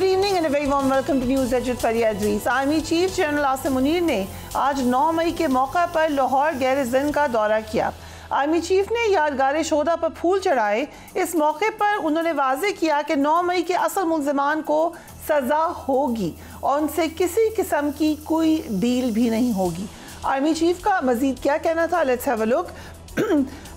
Good evening and a very warm welcome to News Edge with Faria Idris. Army chief general Asim Munir ने आज 9 मई के मौका पर Lahore garrison का दौरा किया। आर्मी चीफ ने यादगार शोदा पर फूल चढ़ाए। इस मौके पर उन्होंने वाज़ेह किया कि 9 मई के असल मुल्ज़िमान को सज़ा होगी और उनसे किसी किस्म की कोई डील भी नहीं होगी। आर्मी चीफ का मज़ीद क्या कहना था, लेट्स हैव अ लुक।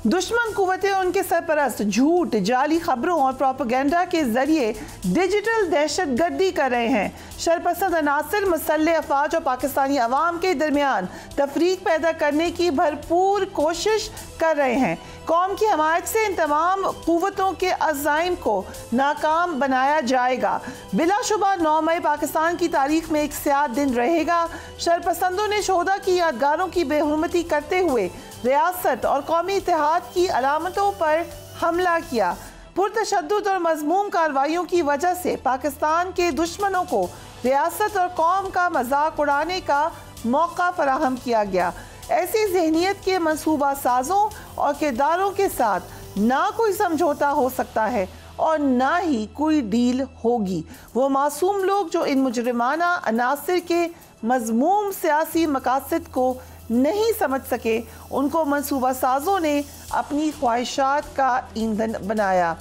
दुश्मन कुव्वतें उनके सरपरस्त झूठ, जाली खबरों और प्रोपेगेंडा के जरिए डिजिटल दहशत गर्दी कर रहे हैं। शरपसंद अनासिर मुसल्लह अफवाज और पाकिस्तानी अवाम के दरमियान तफरीक पैदा करने की भरपूर कोशिश कर रहे हैं। कौम की हमायत से इन तमाम कुव्वतों के अज़ाइम को नाकाम बनाया जाएगा। बिलाशुबा 9 मई पाकिस्तान की तारीख में एक स्याह दिन रहेगा। शरपसंदों ने शोहदा की यादगारों की बेहुरमती करते हुए रियासत और कौमी इत्तेहाद की अलामतों पर हमला किया। पुरतशद्दुद और मज़मूम कार्रवाइयों की वजह से पाकिस्तान के दुश्मनों को रियासत और कौम का मजाक उड़ाने का मौका फराहम किया गया। ऐसी ज़हनियत के मंसूबा साजों और किरदारों के साथ ना कोई समझौता हो सकता है और ना ही कोई डील होगी। वो मासूम लोग जो इन मुजरिमाना अनासिर के मज़मूम सियासी मकासद को नहीं समझ सके, उनको मंसूबा साजों ने अपनी ख्वाहिशात का ईंधन बनाया।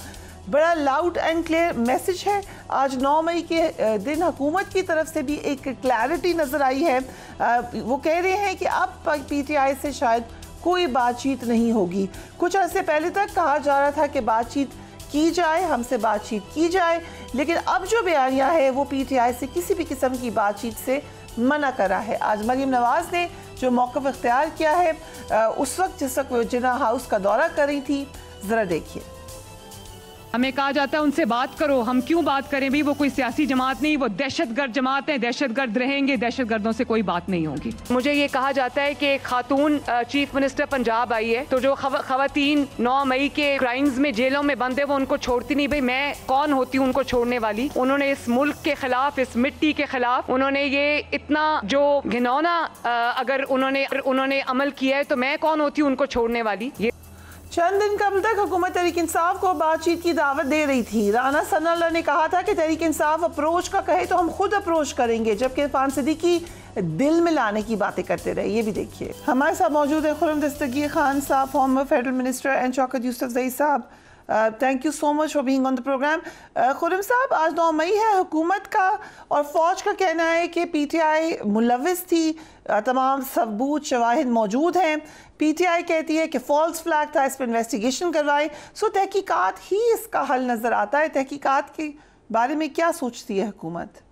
बड़ा लाउड एंड क्लियर मैसेज है। आज 9 मई के दिन हुकूमत की तरफ से भी एक क्लैरिटी नज़र आई है। वो कह रहे हैं कि अब PTI से शायद कोई बातचीत नहीं होगी। कुछ अर्से पहले तक कहा जा रहा था कि बातचीत की जाए, हमसे बातचीत की जाए, लेकिन अब जो बयानिया है वो PTI से किसी भी किस्म की बातचीत से मना करा है। आज मरीम नवाज ने जो मौक़िफ़ इख्तियार किया है उस वक्त जिस वक्त वो जिना हाउस का दौरा कर रही थी, ज़रा देखिए। हमें कहा जाता है उनसे बात करो, हम क्यों बात करें भाई, वो कोई सियासी जमात नहीं, वो दहशतगर्द जमात है, दहशतगर्द रहेंगे, दहशतगर्दों से कोई बात नहीं होगी। मुझे ये कहा जाता है कि एक खातून चीफ मिनिस्टर पंजाब आई है, तो जो खवातीन 9 मई के क्राइम्स में जेलों में बंद है वो उनको छोड़ती नहीं। भाई मैं कौन होती हूँ उनको छोड़ने वाली। उन्होंने इस मुल्क के खिलाफ, इस मिट्टी के खिलाफ उन्होंने ये इतना जो घिनौना अगर उन्होंने अमल किया है तो मैं कौन होती हूँ उनको छोड़ने वाली। चंद दिन कबल तक हुकूमत तहरीक इंसाफ को बातचीत की दावत दे रही थी। राना सनाउल्लाह ने कहा था कि तहरीक इंसाफ अप्रोच का कहे तो हम खुद अप्रोच करेंगे, जबकि इरफान सिद्दीकी दिल में लाने की बातें करते रहे। ये भी देखिए। हमारे साथ मौजूद है खुर्रम दस्तगीर खान साहब, former federal minister, and Shaukat Yousafzai साहब। Thank you so much for being on the program. Khurram साहब, आज 9 मई है, हुकूमत का और फौज का कहना है कि PTI मुलविस थी, तमाम सबूत शवाहिद मौजूद हैं। PTI कहती है कि फॉल्स फ्लैग था, इस पर इन्वेस्टिगेशन करवाए। सो तहकीकात ही इसका हल नज़र आता है। तहकीकात के बारे में क्या सोचती है हुकूमत?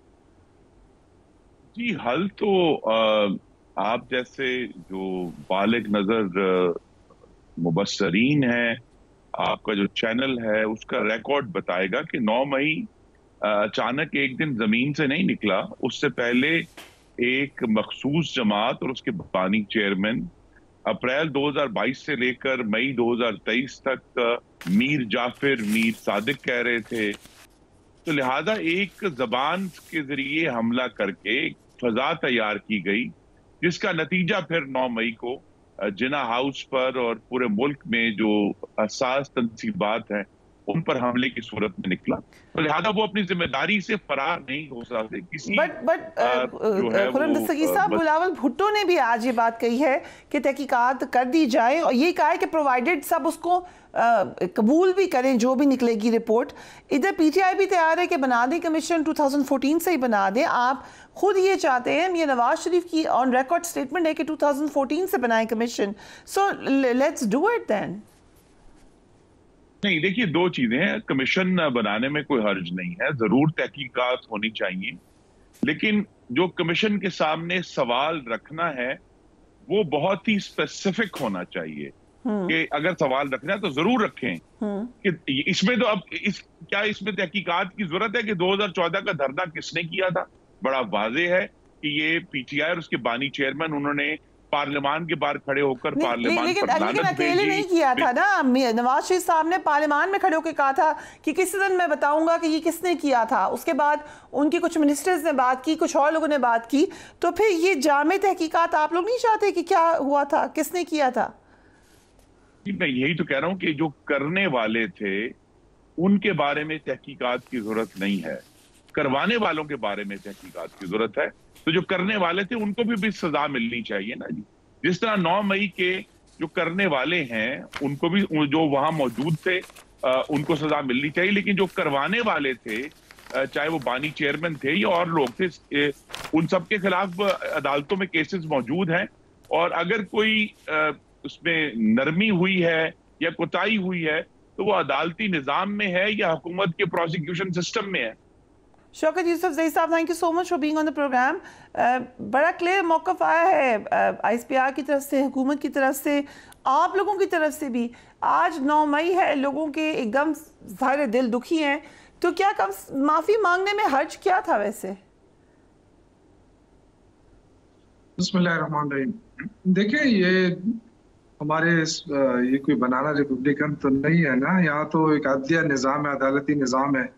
जी, हल तो आप जैसे जो बालिग नज़र मुबस्सरीन है, आपका जो चैनल है, उसका रिकॉर्ड बताएगा कि 9 मई अचानक एक दिन जमीन से नहीं निकला। उससे पहले एक मखसूस जमात और उसके बानी चेयरमैन अप्रैल 2022 से लेकर मई 2023 तक मीर जाफिर, मीर सादिक कह रहे थे। तो लिहाजा एक जबान के जरिए हमला करके एक फजा तैयार की गई, जिसका नतीजा फिर 9 मई को जिना हाउस पर और पूरे मुल्क में जो हसास तनसीबात हैं उन पर हमले की सूरत में निकला। तो लिहाजा वो अपनी जिम्मेदारी से फरार नहीं हो सकते। किसी खुर्रम दस्तगीर साहब, बिलावल भुट्टो ने भी आज ये बात कही है कि तहकीकात कर दी जाए और ये कहा है कि प्रोवाइडेड सब उसको कबूल भी करें जो भी निकलेगी रिपोर्ट। इधर PTI भी तैयार है कि बना दें कमीशन, 2014 से ही बना दें। आप खुद ये चाहते हैं, ये नवाज शरीफ की ऑन रिकॉर्ड स्टेटमेंट है कि 2014 से बनाए commission. So let's do it then. नहीं, देखिए, दो चीजें हैं। कमीशन बनाने में कोई हर्ज नहीं है, जरूर तहकीकात होनी चाहिए, लेकिन जो कमीशन के सामने सवाल रखना है वो बहुत ही स्पेसिफिक होना चाहिए कि अगर सवाल रखना है तो जरूर रखें कि इसमें तो अब क्या इसमें तहकीकात की जरूरत है कि 2014 का धरना किसने किया था? बड़ा वाज़ेह है कि ये PTI और उसके बानी चेयरमैन उन्होंने पार्लियामान के बाहर खड़े होकर पार्लियामान लेकिन अकेले नहीं किया था ना। नवाज शरीफ साहब ने पार्लियामान में खड़े होकर कहा था कि किसी दिन मैं बताऊंगा कि ये किसने किया था। उसके बाद उनके कुछ मिनिस्टर्स ने बात की, कुछ और लोगों ने बात की। तो फिर ये जामे तहकीकात आप लोग नहीं चाहते कि क्या हुआ था, किसने किया था? मैं यही तो कह रहा हूं कि जो करने वाले थे उनके बारे में तहकीकात की जरूरत नहीं है। करवाने वालों के बारे में तहकीकात की जरूरत है। तो जो करने वाले थे उनको भी सजा मिलनी चाहिए ना जी। जिस तरह 9 मई के जो करने वाले हैं उनको भी, जो वहां मौजूद थे उनको सजा मिलनी चाहिए, लेकिन जो करवाने वाले थे चाहे वो बानी चेयरमैन थे या और लोग थे, उन सब के खिलाफ अदालतों में केसेस मौजूद हैं। और अगर कोई उसमें नरमी हुई है या कोताही हुई है तो वो अदालती निजाम में है या हुकूमत के प्रोसिक्यूशन सिस्टम में है। शौकत यूसुफजई साहब, thank you so much for being on the programme. बड़ा क्लियर मौक़िफ़ आया है ISPR की तरफ से, हुकूमत की तरफ से, आप लोगों की तरफ से भी। आज 9 मई है, लोगों के एकदम सारे दिल दुखी हैं, तो क्या माफ़ी मांगने में हर्ज क्या था वैसे? बिस्मिल्लाहिर्रहमानिर्रहीम। देखिए, ये हमारे ये कोई बनाना रिपब्लिकन तो नहीं है ना, यहाँ तो एक अदलिया निज़ाम है, अदालती निज़ाम है,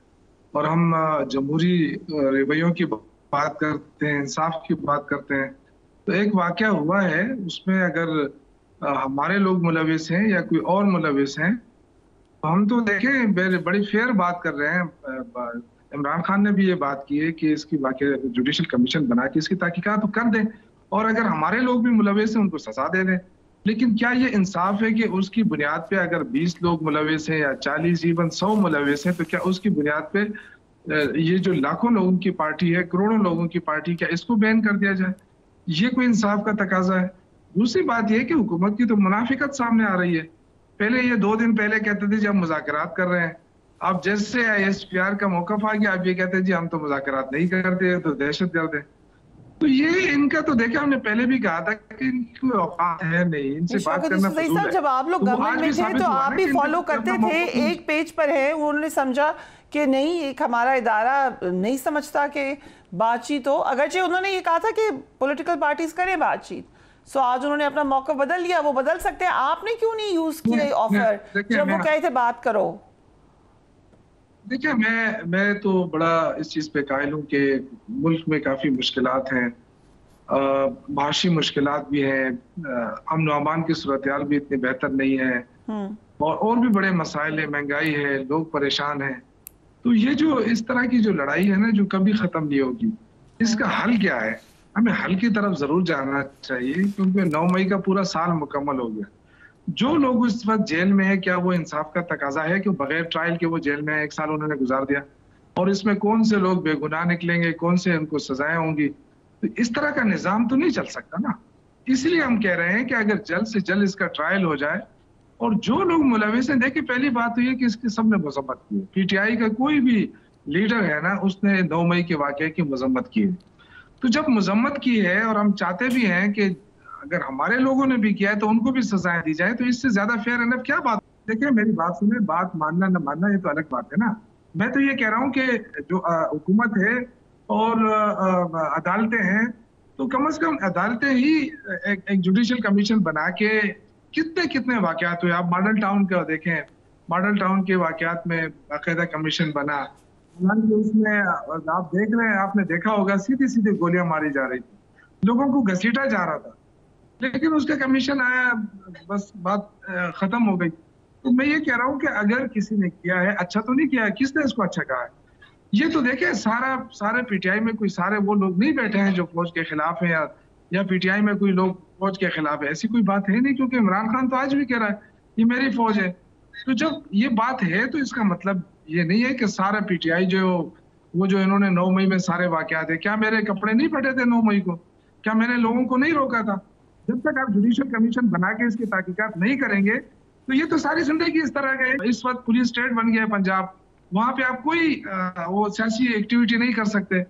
और हम जमहूरी रवैयों की बात करते हैं, इंसाफ की बात करते हैं। तो एक वाक़या हुआ है, उसमें अगर हमारे लोग मुलविस हैं या कोई और मुलविस हैं, तो हम तो देखें बड़ी फेयर बात कर रहे हैं। इमरान खान ने भी ये बात की है कि इसकी वाक़या जुडिशल कमीशन बना के इसकी तहकीकात तो कर दें, और अगर हमारे लोग भी मुलविस हैं उनको सजा दे दें। लेकिन क्या ये इंसाफ है कि उसकी बुनियाद पे अगर 20 लोग मुलविस हैं या 40 इवन 100 मुलविस हैं, तो क्या उसकी बुनियाद पे ये जो लाखों लोगों की पार्टी है, करोड़ों लोगों की पार्टी, क्या इसको बैन कर दिया जाए? ये कोई इंसाफ का तकाजा है? दूसरी बात यह कि हुकूमत की तो मुनाफिकत सामने आ रही है। पहले ये 2 दिन पहले कहते थे जी हम मुज़ाकरात कर रहे हैं, अब जैसे ISPR का मौक़िफ़ आ गया, अब ये कहते हैं जी हम तो मुज़ाकरात नहीं करते, तो दहशतगर्द है। तो ये इनका तो देखिए, हमने पहले भी कहा था कि इनकी कोई औकात है नहीं, इनसे बात करना फजूल है। जब आप लोग गवर्नमेंट में थे तो आप भी फॉलो करते थे, एक पेज पर है, उन्होंने समझा कि नहीं, एक हमारा इदारा नहीं समझता कि बातचीत हो, अगरचे उन्होंने ये कहा था कि पॉलिटिकल पार्टीज करें बातचीत। सो आज उन्होंने अपना मौका बदल लिया, वो बदल सकते हैं, आपने क्यों नहीं यूज किया ऑफर जब वो कहे थे बात करो? देखिए, मैं तो बड़ा इस चीज़ पे कायल हूँ कि मुल्क में काफ़ी मुश्किलात हैं, माशी मुश्किलात भी हैं, अमन व अमान की सूरत-ए-हाल भी इतनी बेहतर नहीं है, और भी बड़े मसाइल है, महंगाई है, लोग परेशान हैं। तो ये जो इस तरह की जो लड़ाई है ना, जो कभी ख़त्म नहीं होगी, इसका हल क्या है? हमें हल की तरफ ज़रूर जाना चाहिए, क्योंकि 9 मई का पूरा साल मुकम्मल हो गया। जो लोग इस वक्त जेल में है, क्या वो इंसाफ का तकाजा है कि बगैर ट्रायल के वो जेल में 1 साल उन्होंने गुजार दिया? और इसमें कौन से लोग बेगुनाह निकलेंगे, कौन से उनको सजाएं होंगी? तो इस तरह का निज़ाम तो नहीं चल सकता ना। इसलिए हम कह रहे हैं कि अगर जल्द से जल्द इसका ट्रायल हो जाए, और जो लोग मुलविस हैं, देखिए पहली बात तो ये कि इसकी सबने मजम्मत की है। PTI का कोई भी लीडर है ना, उसने 9 मई के वाक़ये की मजम्मत की है। तो जब मजम्मत की है, और हम चाहते भी हैं कि अगर हमारे लोगों ने भी किया है तो उनको भी सजाएं दी जाए, तो इससे ज्यादा फेयर एनफ क्या बात? देखिए, मेरी बात सुने, बात मानना न मानना ये तो अलग बात है ना। मैं तो ये कह रहा हूँ कि जो हुकूमत है और अदालतें हैं, तो कम से कम अदालतें ही एक जुडिशल कमीशन बना के कितने वाकयात हुए। आप मॉडल टाउन का देखें, मॉडल टाउन के वाकयात में बाकायदा कमीशन बना, उसमें आप देख रहे हैं, आपने देखा होगा, सीधी गोलियां मारी जा रही थी, लोगों को घसीटा जा रहा था, लेकिन उसका कमीशन आया, बस बात खत्म हो गई। तो मैं ये कह रहा हूँ कि अगर किसी ने किया है, अच्छा तो नहीं किया है, किसने इसको अच्छा कहा है? ये तो देखे, सारे PTI में कोई सारे वो लोग नहीं बैठे हैं जो फौज के खिलाफ है, या PTI में कोई लोग फौज के खिलाफ है, ऐसी कोई बात है नहीं। क्योंकि इमरान खान तो आज भी कह रहा है ये मेरी फौज है। तो जब ये बात है तो इसका मतलब ये नहीं है कि सारा PTI जो इन्होंने 9 मई में सारे वाकयात है। क्या मेरे कपड़े नहीं फटे थे 9 मई को? क्या मैंने लोगों को नहीं रोका था? जब तक आप जुडिशल कमीशन बना के इसकी तहकीकात नहीं करेंगे, तो ये तो सारी जिंदगी इस तरह के। इस वक्त पुलिस स्टेट बन गया है पंजाब, वहां पे आप कोई वो सियासी एक्टिविटी नहीं कर सकते।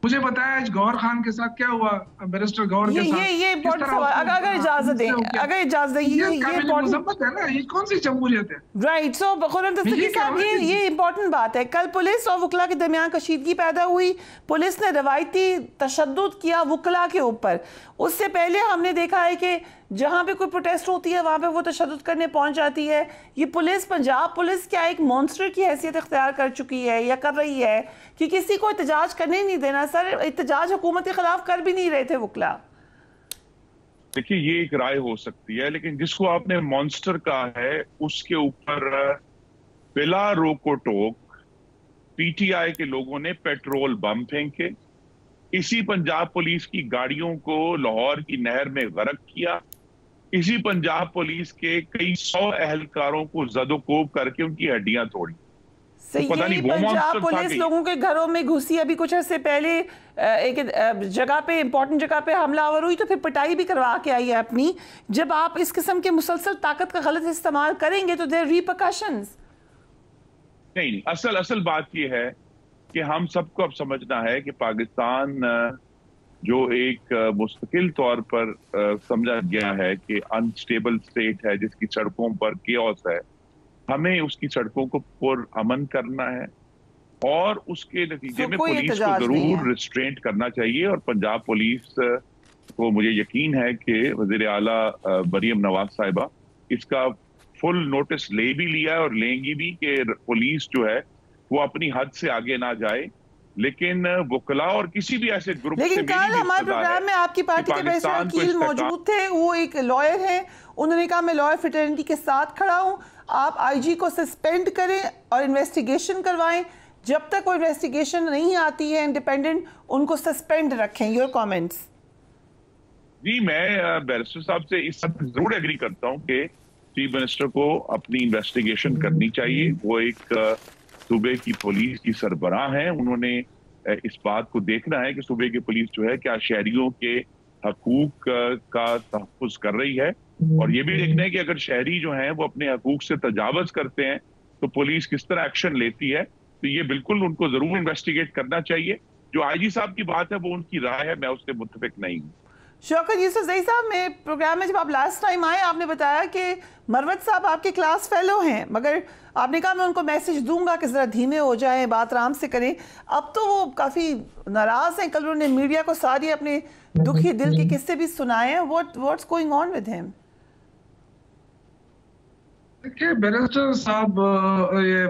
मुझे बताया आज गौहर खान के साथ क्या हुआ, बैरिस्टर गौहर के साथ। ये इम्पोर्टेंट सवाल, अगर इजाजत दें, ये इम्पोर्टेंट है ना, ये कौन सी जमहूरियत है? राइट। सो खुर्रम दस्तगीर साहब, ये इम्पोर्टेंट बात है। कल पुलिस और वकला के दरमियान कशीदगी पैदा हुई, पुलिस ने रवायती तशद्दुद किया वकला के ऊपर। उससे पहले हमने देखा है कि जहाँ पे कोई प्रोटेस्ट होती है वहाँ पे वो तशद्दुद करने पहुँच जाती है। ये पुलिस, पंजाब पुलिस क्या एक मॉन्स्टर की हैसियत इख्तियार कर चुकी है या कर रही है कि किसी को एहतजाज करने नहीं देना? सर, एहतजाज हुकूमत के खिलाफ कर भी नहीं रहे थे वकला। देखिए, ये एक राय हो सकती है, लेकिन जिसको आपने मॉन्स्टर कहा है उसके ऊपर बिला रोको टोक PTI के लोगों ने पेट्रोल बम फेंके, इसी पंजाब पुलिस की गाड़ियों को लाहौर की नहर में गर्क किया, इसी पंजाब पुलिस के कई 100 एहलकारों को जदोकोब करके उनकी हड्डियां तोड़ी। यही पंजाब पुलिस लोगों के घरों में घुसी। अभी कुछ अर्से पहले एक जगह पे, इंपॉर्टेंट जगह पे हमलावर हुई तो फिर पिटाई भी करवा के आई है अपनी। जब आप इस किस्म के मुसलसल ताकत का गलत इस्तेमाल करेंगे तो देयर रिपरकशंस। नहीं, असल बात यह है कि हम सबको अब समझना है कि पाकिस्तान जो एक मुस्तकिल तौर पर समझा गया है कि अनस्टेबल स्टेट है, जिसकी सड़कों पर केओस है, हमें उसकी सड़कों को पुरअमन करना है और उसके नतीजे में पुलिस को जरूर रिस्ट्रेंट करना चाहिए। और पंजाब पुलिस को मुझे यकीन है कि वज़ीर आला मरियम नवाज साहिबा इसका फुल नोटिस ले भी लिया है और लेंगी भी कि पुलिस जो है वो अपनी हद से आगे ना जाए। लेकिन वकला और किसी भी ऐसे ग्रुप से, लेकिन कल हमारे प्रोग्राम में आपकी पार्टी के प्रेसिडेंट वकील मौजूद थे, वो एक लॉयर हैं, उन्होंने कहा मैं लॉयर फ्रेटर्निटी के साथ खड़ा हूं, आप IG को सस्पेंड करें और इन्वेस्टिगेशन करवाएं, जब तक वो इन्वेस्टिगेशन नहीं आती है इंडिपेंडेंट उनको सस्पेंड रखें। Your comments? जी, मैं बैरिस्टर साहब से इस सब जरूर एग्री करता हूं कि चीफ मिनिस्टर को अपनी इन्वेस्टिगेशन करनी चाहिए। वो एक सूबे की पुलिस की सरबराह है, उन्होंने इस बात को देखना है कि सूबे की पुलिस जो है क्या शहरियों के हकूक का तहफ़्फ़ुज़ कर रही है, और ये भी देखना है कि अगर शहरी जो हैं वो अपने हकूक से तजावज़ करते हैं तो पुलिस किस तरह एक्शन लेती है। तो ये बिल्कुल उनको जरूर इन्वेस्टिगेट करना चाहिए। जो IG साहब की बात है वो उनकी राय है, मैं उससे मुत्तफिक नहीं हूँ। शौकत यूसुफ ज़ई साहब, में प्रोग्राम में जब आप लास्ट टाइम आए आपने बताया कि मरवत साहब आपके क्लास फेलो हैं, मगर आपने कहा मैं उनको मैसेज दूंगा कि ज़रा धीमे हो जाएं, बात आराम से करें। अब तो वो काफ़ी नाराज़ हैं। कल उन्होंने मीडिया को सारी अपने दुखी दिल के किस्से भी सुनाए हैं। What's going on with him? देखिए बैरिस्टर साहब, ये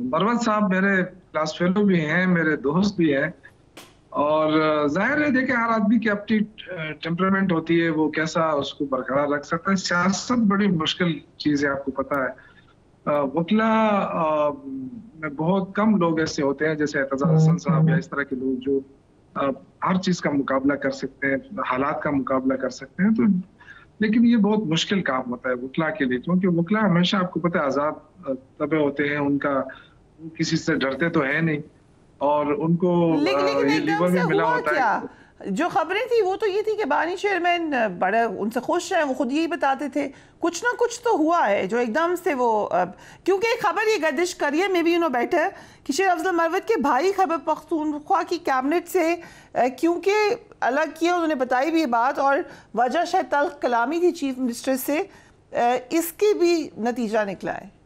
मरवत साहब मेरे क्लास फेलो भी हैं, मेरे दोस्त भी हैं, और जाहिर है देखिए हर आदमी की अपनी टेम्परामेंट होती है, वो कैसा उसको बरकरार रख सकता है। सियासत बड़ी मुश्किल चीज़ है, आपको पता है। वकला में बहुत कम लोग ऐसे होते हैं जैसे एतजाज हसन साहब या इस तरह के लोग जो हर चीज़ का मुकाबला कर सकते हैं, हालात का मुकाबला कर सकते हैं। तो लेकिन ये बहुत मुश्किल काम होता है वकला के लिए, क्योंकि वकला हमेशा आपको पता है आज़ाद तबे होते हैं, उनका किसी से डरते तो है नहीं, और उनको ये लीवर में मिला होता है। जो खबरें थी वो तो ये थी कि बानी चेयरमैन बड़ा उनसे खुश हैं, वो खुद यही बताते थे कुछ ना कुछ तो हुआ है जो एकदम से वो, क्योंकि खबर ये गर्दिश करिए में भी यू नो बेटर कि शेर अफजल मरवत के भाई खैबर पख्तूनख्वा की कैबिनेट से क्योंकि अलग किया, उन्होंने बताई भी ये बात, और वजह शायद तल्ख कलामी थी चीफ मिनिस्टर से, इसके भी नतीजा निकला है।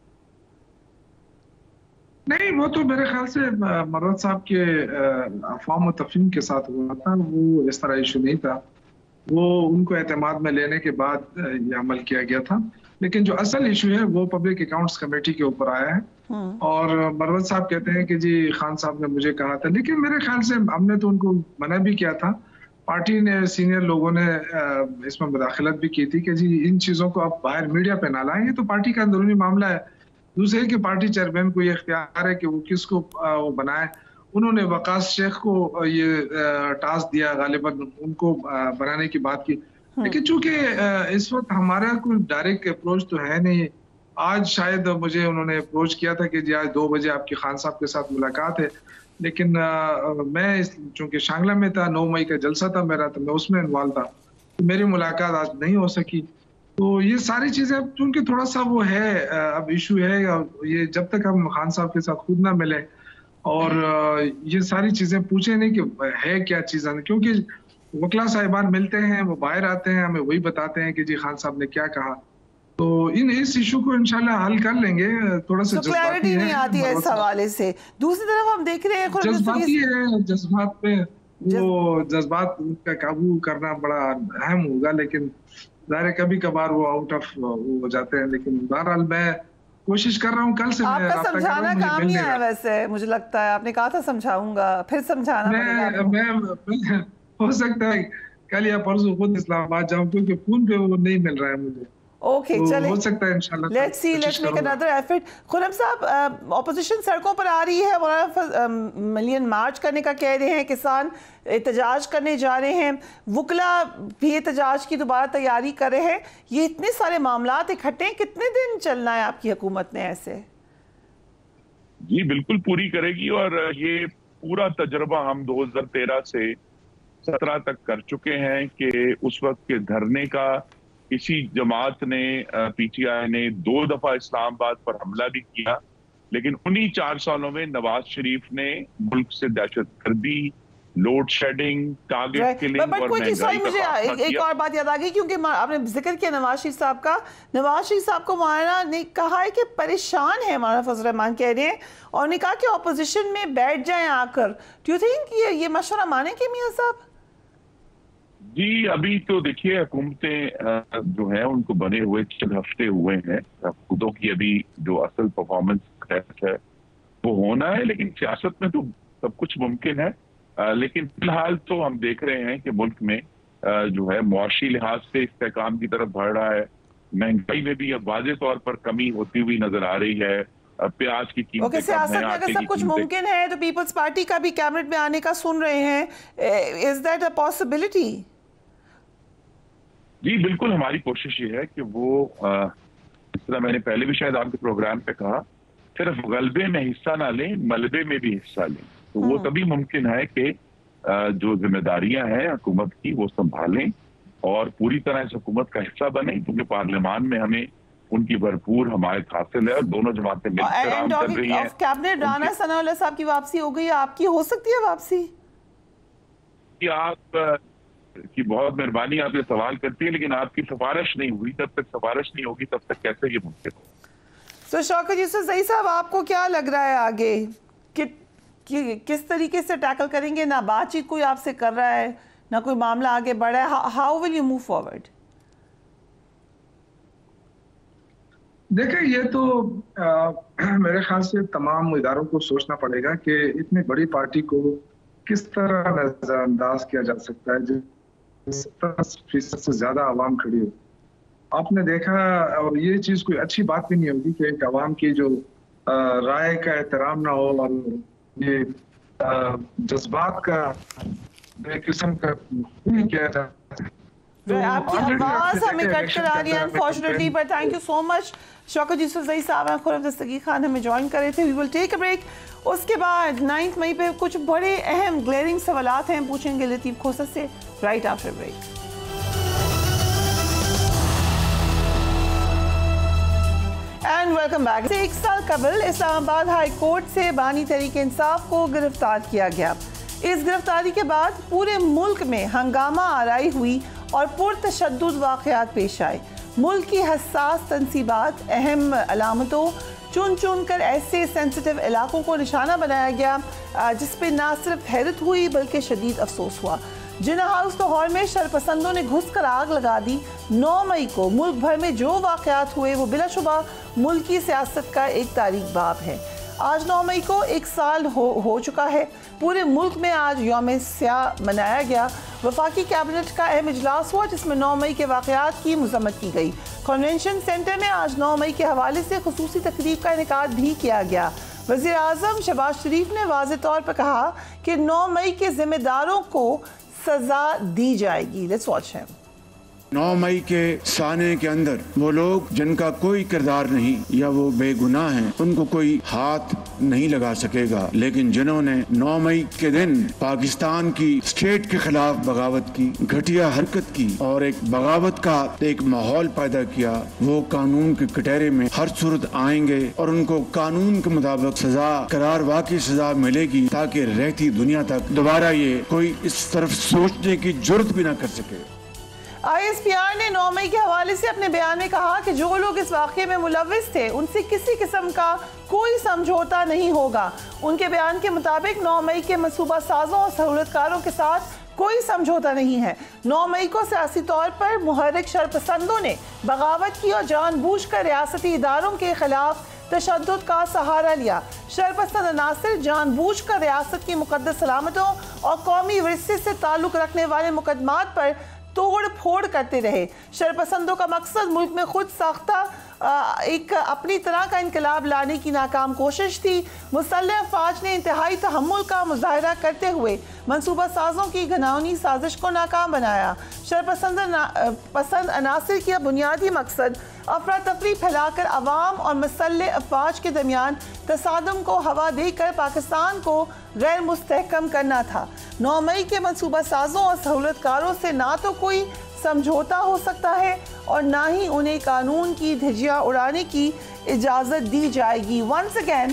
नहीं, वो तो मेरे ख्याल से मरवत साहब के अफ़वाह व तफ़हीम के साथ हुआ था, वो इस तरह इशू नहीं था। वो उनको एतमाद में लेने के बाद ये अमल किया गया था। लेकिन जो असल इशू है वो पब्लिक अकाउंट्स कमेटी के ऊपर आया है, और मरवत साहब कहते हैं कि जी खान साहब ने मुझे कहा था, लेकिन मेरे ख्याल से हमने तो उनको मना भी किया था। पार्टी ने, सीनियर लोगों ने इसमें मुदाखलत भी की थी कि जी इन चीज़ों को आप बाहर मीडिया पे ना लाएं, ये तो पार्टी का अंदरूनी मामला है। दूसरे के पार्टी चेयरमैन को ये इख्तियार है कि वो किसको वो बनाए। उन्होंने वकास शेख को ये टास्क दिया, गालिबन उनको बनाने की बात की। लेकिन चूंकि इस वक्त हमारा कोई डायरेक्ट अप्रोच तो है नहीं। आज शायद मुझे उन्होंने अप्रोच किया था कि जी आज 2 बजे आपकी खान साहब के साथ मुलाकात है, लेकिन मैं चूंकि शांगला में था, 9 मई का जलसा था मेरा, तो मैं उसमें इन्वॉल्व था, तो मेरी मुलाकात आज नहीं हो सकी। तो ये सारी चीजें अब चूंकि थोड़ा सा वो है, अब इशू है, ये जब तक हम खान साहब के साथ खुद ना मिले और ये सारी चीजें पूछे नहीं कि है क्या चीज़, क्योंकि वकला साहिबान मिलते हैं, वो बाहर आते हैं, हमें वही बताते हैं कि जी खान साहब ने क्या कहा। तो इस इशू को इंशाल्लाह हल कर लेंगे। थोड़ा सा क्लैरिटी नहीं आती है इस हवाले से। दूसरी तरफ हम देख रहे हैं जज्बाती है, जज्बात पे वो जज्बात का काबू करना बड़ा अहम होगा, लेकिन ज़ाहिर कभी कभार वो आउट ऑफ हो जाते हैं। लेकिन बहरहाल मैं कोशिश कर रहा हूँ, कल से आपका समझाना काम ही है। वैसे मुझे लगता है आपने कहा था समझाऊंगा, फिर समझाना पड़ेगा। मैं हो सकता है कल या परसों खुद इस्लामाबाद जाऊं, क्योंकि फोन पे वो नहीं मिल रहा है मुझे। ओके चले, हो सकता है इंशाल्लाह। Let's see, let's make another effort. Khurram साहब, ऑपोजिशन सड़कों पर आ रही है, मौलाना मिलियन मार्च करने का कह रहे हैं, किसान एहतजाज करने जा रहे हैं, वकला भी एहतजाज की दोबारा तैयारी कर रहे हैं। ये इतने सारे मामलात इकट्ठे, कितने दिन चलना है आपकी हुकूमत ने ऐसे? जी बिल्कुल पूरी करेगी, और ये पूरा तजर्बा हम 2013 से 17 तक कर चुके हैं कि उस वक्त के धरने का इसी जमात ने, पीटीआई ने 2 दफा इस्लामाबाद पर हमला भी किया, लेकिन उन्हीं 4 सालों में नवाज शरीफ ने मुल्क से दहशतगर्दी, लोड शेडिंग, टारगेट किलिंग और महंगाई का मुझे एक और बात याद आ गई, क्योंकि आपने जिक्र किया नवाज शरीफ साहब का। नवाज शरीफ साहब को मौलाना ने कहा है कि परेशान है, मौलाना फजल रहमान कह रहे हैं, और ने कहा कि ऑपोजिशन में बैठ जाएं आकर। डू यू थिंक ये मशवरा मानेंगे मियां साहब? जी अभी तो देखिए, हुकूमतें जो है उनको बने हुए 6 हफ्ते हुए हैं, खुदों की अभी जो असल परफॉर्मेंस है वो होना है, लेकिन सियासत में तो सब कुछ मुमकिन है। लेकिन फिलहाल तो हम देख रहे हैं कि मुल्क में जो है मुआशी लिहाज से इस्तेहकाम की तरफ बढ़ रहा है, महंगाई में भी अब वाज़ेह तौर पर कमी होती हुई नजर आ रही है, प्याज की कीमतें सियासत में अगर सब कुछ मुमकिन है तो पीपल्स पार्टी का भी कैबिनेट में आने का सुन रहे हैं, इज दैट अ पॉसिबिलिटी? जी बिल्कुल, हमारी कोशिश ये है कि वो इस तरह मैंने पहले भी शायद आपके प्रोग्राम पे कहा, सिर्फ गलबे में हिस्सा ना लें, मलबे में भी हिस्सा लें। तो वो तभी मुमकिन है कि जो जिम्मेदारियां हैं हुकूमत की वो संभालें और पूरी तरह इस हुकूमत का हिस्सा बने, क्योंकि पार्लियामान में हमें उनकी भरपूर हमायत हासिल है और दोनों जमातें मिलकर काम कर रही हैं। कैबिनेट राना सनाउल्लाह साहब की वापसी हो गई, आपकी हो सकती है वापसी? आप की बहुत मेहरबानी, आप ये सवाल करती है, लेकिन आपकी सिफारिश नहीं हुई, जब तक सिफारिश नहीं होगी तब तक कैसे ये मुमकिन हो? तो शौकत यूसुफ ज़ई साहब, आपको क्या लग रहा है आगे कि किस तरीके से टैकल करेंगे? ना बातचीत कोई आपसे कर रहा है, ना कोई मामला आगे बढ़ा है, how will you move forward? देखिए, ये तो मेरे ख्याल से तमाम इदारों को सोचना पड़ेगा कि इतनी बड़ी पार्टी को किस तरह नजरअंदाज किया जा सकता है जिस 70% से ज्यादा आवाम खड़ी हो। आपने देखा, और ये चीज कोई अच्छी बात भी नहीं होगी कि एक आवाम की जो राय का एहतराम ना हो और ये जज्बात का एक किस्म का किया जाता है। आपकी आवाज हमें कट कर आ रही है unfortunately, but thank you so much. Shaukat Yousafzai साहब और खुर्रम दस्तगीर खान हमें ज्वाइन कर रहे थे। We will take a break. उसके बाद 9 मई पे कुछ बड़े अहम ग्लेयरिंग सवालात हैं, पूछेंगे लतीफ़ खोसत से right after break. And welcome back. 1 साल कबल इस्लामाबाद हाई कोर्ट से बानी तहरीक इंसाफ को गिरफ्तार किया गया। इस गिरफ्तारी के बाद पूरे मुल्क में हंगामा आराई हुई और पुरतशद्दुद वाक़यात पेश आए। मुल्क की हसास तनसीबात, अहम अलामतों चुन चुन कर ऐसे सेंसिटिव इलाकों को निशाना बनाया गया जिस पे ना सिर्फ हैरत हुई बल्कि शदीद अफसोस हुआ। जिन्ना हाउस लाहौर में शरपसंदों ने घुस कर आग लगा दी। 9 मई को मुल्क भर में जो वाक़यात हुए वो बिलाशुबा मुल्क की सियासत का एक तारीख बाब है। आज 9 मई को 1 साल हो चुका है। पूरे मुल्क में आज यौम स्याह मनाया गया। वफाकी कैबिनेट का अहम इजलास हुआ जिसमें 9 मई के वाक़यात की मज़म्मत की गई। कन्वेंशन सेंटर में आज 9 मई के हवाले से खुसूसी तकरीब का इनेकाद भी किया गया। वज़ीर आज़म शहबाज शरीफ ने वाज़ेह तौर पर कहा कि 9 मई के जिम्मेदारों को सजा दी जाएगी। Let's watch him. 9 मई के साने के अंदर वो लोग जिनका कोई किरदार नहीं या वो बेगुनाह हैं, उनको कोई हाथ नहीं लगा सकेगा, लेकिन जिन्होंने 9 मई के दिन पाकिस्तान की स्टेट के खिलाफ बगावत की, घटिया हरकत की और एक बगावत का एक माहौल पैदा किया, वो कानून के कटहरे में हर सूरत आएंगे और उनको कानून के मुताबिक सजा करार वाकई सजा मिलेगी, ताकि रहती दुनिया तक दोबारा ये कोई इस तरफ सोचने की जुर्रत भी ना कर सके। ISPR ने 9 मई के हवाले से अपने बयान में कहा कि जो लोग इस वाक़े में मुलव्विस थे उनसे किसी किस्म का कोई समझौता नहीं होगा। उनके बयान के मुताबिक 9 मई के मनसूबा साजों और सहूलतकारों के साथ कोई समझौता नहीं है। 9 मई को सियासी तौर पर मुहर्रिक शरपसंदों ने बगावत की और जानबूझकर रियासती इदारों के खिलाफ तशद्दुद का सहारा लिया। शरपसंद अनासिर जानबूझकर रियासत की मुकद्दस सलामतों और कौमी विरसे से ताल्लुक़ रखने वाले मुकदमात पर توڑ پھوڑ کرتے رہے. شرپسندوں کا مقصد ملک میں خود ساختہ ایک اپنی طرح کا انقلاب لانے کی ناکام کوشش تھی. مسلح افواج نے انتہائی تحمل کا مظاہرہ کرتے ہوئے منصوبہ سازوں کی گھناؤنی سازش کو ناکام بنایا. پسند عناصر کا بنیادی مقصد افراتفری پھیلا کر عوام اور مسلح افواج کے درمیان تصادم کو ہوا دے کر پاکستان کو غیر مستحکم کرنا تھا. 9 مئی کے منصوبہ سازوں اور سہولت کاروں سے نہ تو کوئی سمجھوتا ہو سکتا ہے اور نہ ہی انہیں قانون کی دھجیاں اڑانے کی اجازت دی جائے گی. ونس اگین